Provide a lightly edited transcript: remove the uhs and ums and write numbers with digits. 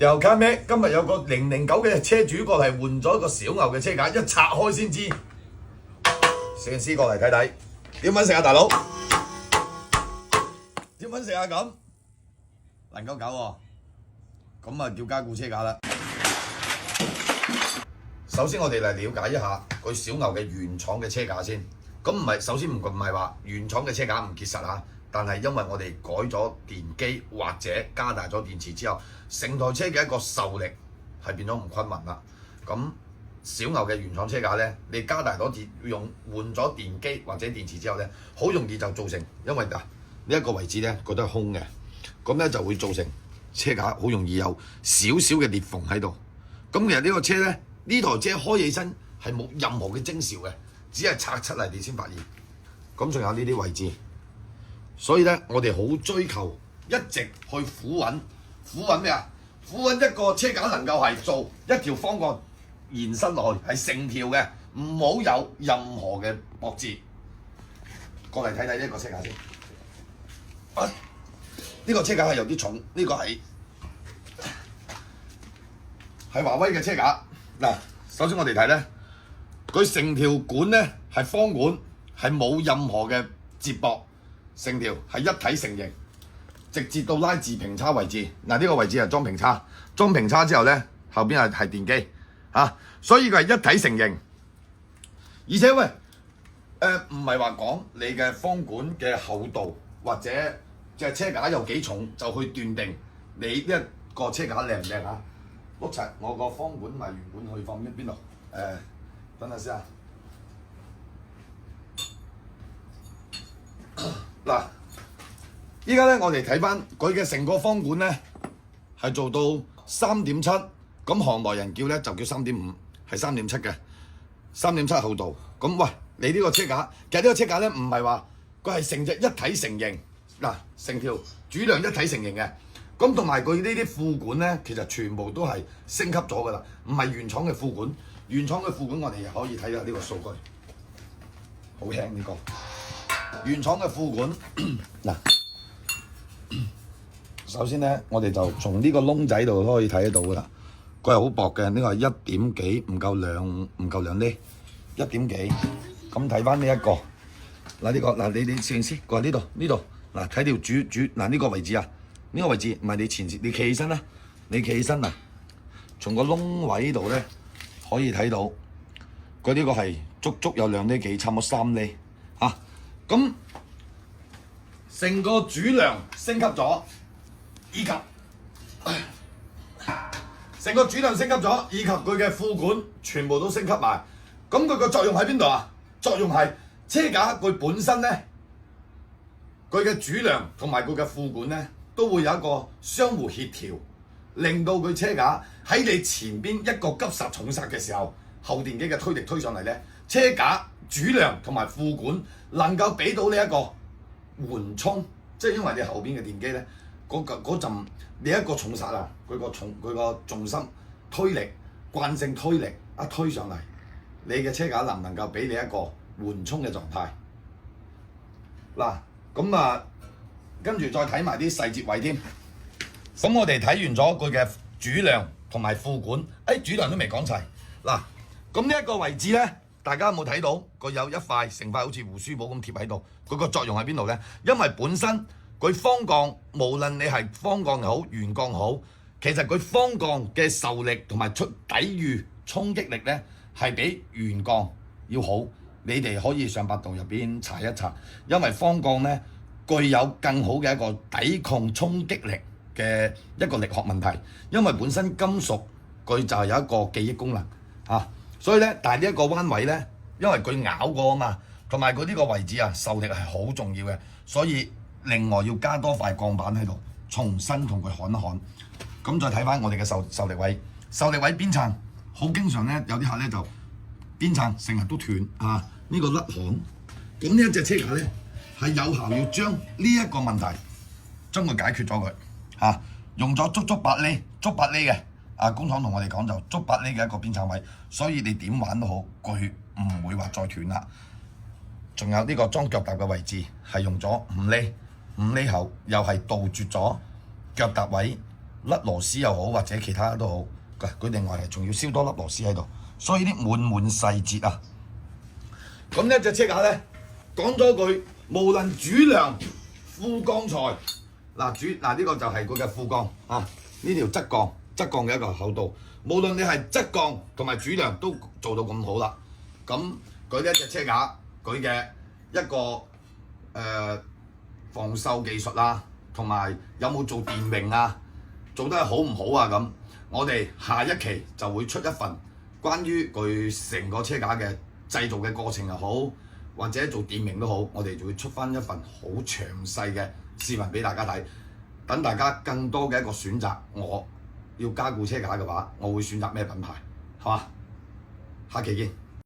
又卡咩？今日有個009嘅車主過嚟換咗個小牛嘅車架，一拆開先知。攝影師過嚟睇睇，點揾食啊，大佬？點揾食啊咁？099喎，咁啊叫加固車架啦。首先我哋嚟了解一下佢小牛嘅原廠嘅車架先。咁唔係，首先唔係話原廠嘅車架唔結實嚇，但係因為我哋改咗電機或者加大咗電池之後，成台車嘅一個受力係變咗唔均勻啦。咁小牛嘅原廠車架咧，你加大咗換咗電機或者電池之後咧，好容易就造成，因為呢一個位置咧覺得係空嘅，咁咧就會造成車架好容易有少少嘅裂縫喺度。咁其實呢個車咧，呢台車開起身係冇任何嘅徵兆嘅。只係拆出嚟你先發現，咁仲有呢啲位置，所以咧我哋好追求一直去苦揾咩啊？苦揾一個車架能夠係做一條方案延伸落去，係成條嘅，唔好有任何嘅駁字。過嚟睇睇呢個車架先。呢個車架係有啲重，呢個係華威嘅車架。嗱，首先我哋睇咧。佢成條管咧係方管，係冇任何嘅接駁，成條係一體成型，直接到拉自平叉位置。嗱，呢個位置係裝平叉，裝平叉之後咧，後邊係電機嚇，所以佢係一體成型。而且喂，唔係話講你嘅方管嘅厚度或者隻車架有幾重就去斷定你呢一個車架靚唔靚嚇。碌柒我個方管咪原本去放邊度？等下先啊！嗱，依家咧我哋睇翻佢嘅成個方管咧係做到3.7，咁行內人叫咧就叫3.5，係3.7嘅3.7厚度。咁喂，你呢個車架，其實呢個車架咧唔係話佢係成隻一體成型，嗱，成條主梁一體成型嘅。咁同埋佢呢啲副管咧，其實全部都係升級咗噶啦，唔係原廠嘅副管。原廠嘅副管我哋可以睇下呢個數據，好輕呢個。原廠嘅副管嗱，首先咧我哋就從呢個窿仔度都可以睇得到噶啦，佢係好薄嘅，呢個係1點幾，唔夠兩厘，1點幾。咁睇翻呢一個，嗱呢個嗱你攝影師過嚟呢度嗱睇條主嗱呢個位置啊，呢個位置唔係你前線，你企起身啦，你企起身啊，從個窿位度咧。可以睇到佢呢個係足有2厘幾，差唔多3厘嚇。咁成個主梁升級咗，以及成個主梁升級咗，以及佢嘅副管全部都升級埋。咁佢個作用喺邊度啊？作用係車架佢本身咧，佢嘅主梁同埋佢嘅副管咧，都會有一個相互協調。令到佢車架喺你前邊一個急剎重剎嘅時候，後電機嘅推力推上嚟咧，車架主梁同埋副管能夠俾到你一個緩衝，即係因為你後邊嘅電機咧，嗰陣你一個重剎啊，佢個重心推力慣性推力一推上嚟，你嘅車架能唔能夠俾你一個緩衝嘅狀態？嗱，咁啊，跟住再睇埋啲細節位添。咁我哋睇完咗佢嘅主梁同埋副管，主梁都未講齊。嗱，咁呢一個位置咧，大家有冇睇到？佢有一塊成塊好似胡鬚寶咁貼喺度，佢個作用喺邊度咧？因為本身佢方鋼，無論你係方鋼又好，圓鋼好，其實佢方鋼嘅受力同埋抵禦衝擊力咧，係比圓鋼要好。你哋可以上百度入邊查一查，因為方鋼咧具有更好嘅一個抵抗衝擊力嘅一個力學問題，因為本身金屬佢就係有一個記憶功能嚇，所以咧，但係呢一個彎位咧，因為佢咬過啊嘛，同埋佢呢個位置啊受力係好重要嘅，所以另外要加多塊鋼板喺度，重新同佢焊一焊。咁再睇翻我哋嘅受力位，受力位邊撐好經常咧，有啲客咧就邊撐成日都斷啊，呢個甩焊。咁呢一隻車架咧係有效要將呢一個問題將佢解決咗佢。用咗足8厘嘅，工廠同我哋講就足8厘嘅一個邊撐位，所以你點玩都好，佢唔會話再斷啦。仲有呢個裝腳踏嘅位置係用咗5厘厚，又係杜絕咗腳踏位甩螺絲又好，或者其他都好。佢另外仲要燒多粒螺絲喺度，所以啲滿細節啊。咁呢隻車架咧，講咗句，無論主梁副鋼材，呢個就係佢嘅副鋼啊，呢條側鋼嘅一個厚度，無論你係側鋼同埋主梁都做到咁好啦。咁佢呢一隻車架，佢嘅一個防鏽技術啊，同埋有冇做電泳啊，做得好唔好啊咁。我哋下一期就會出一份關於佢成個車架嘅製造嘅過程又好，或者做電泳都好，我哋就會出翻一份好詳細嘅視頻俾大家睇，等大家更多嘅一個選擇。我要加固車架嘅話，我會選擇咩品牌，係嘛？下期見。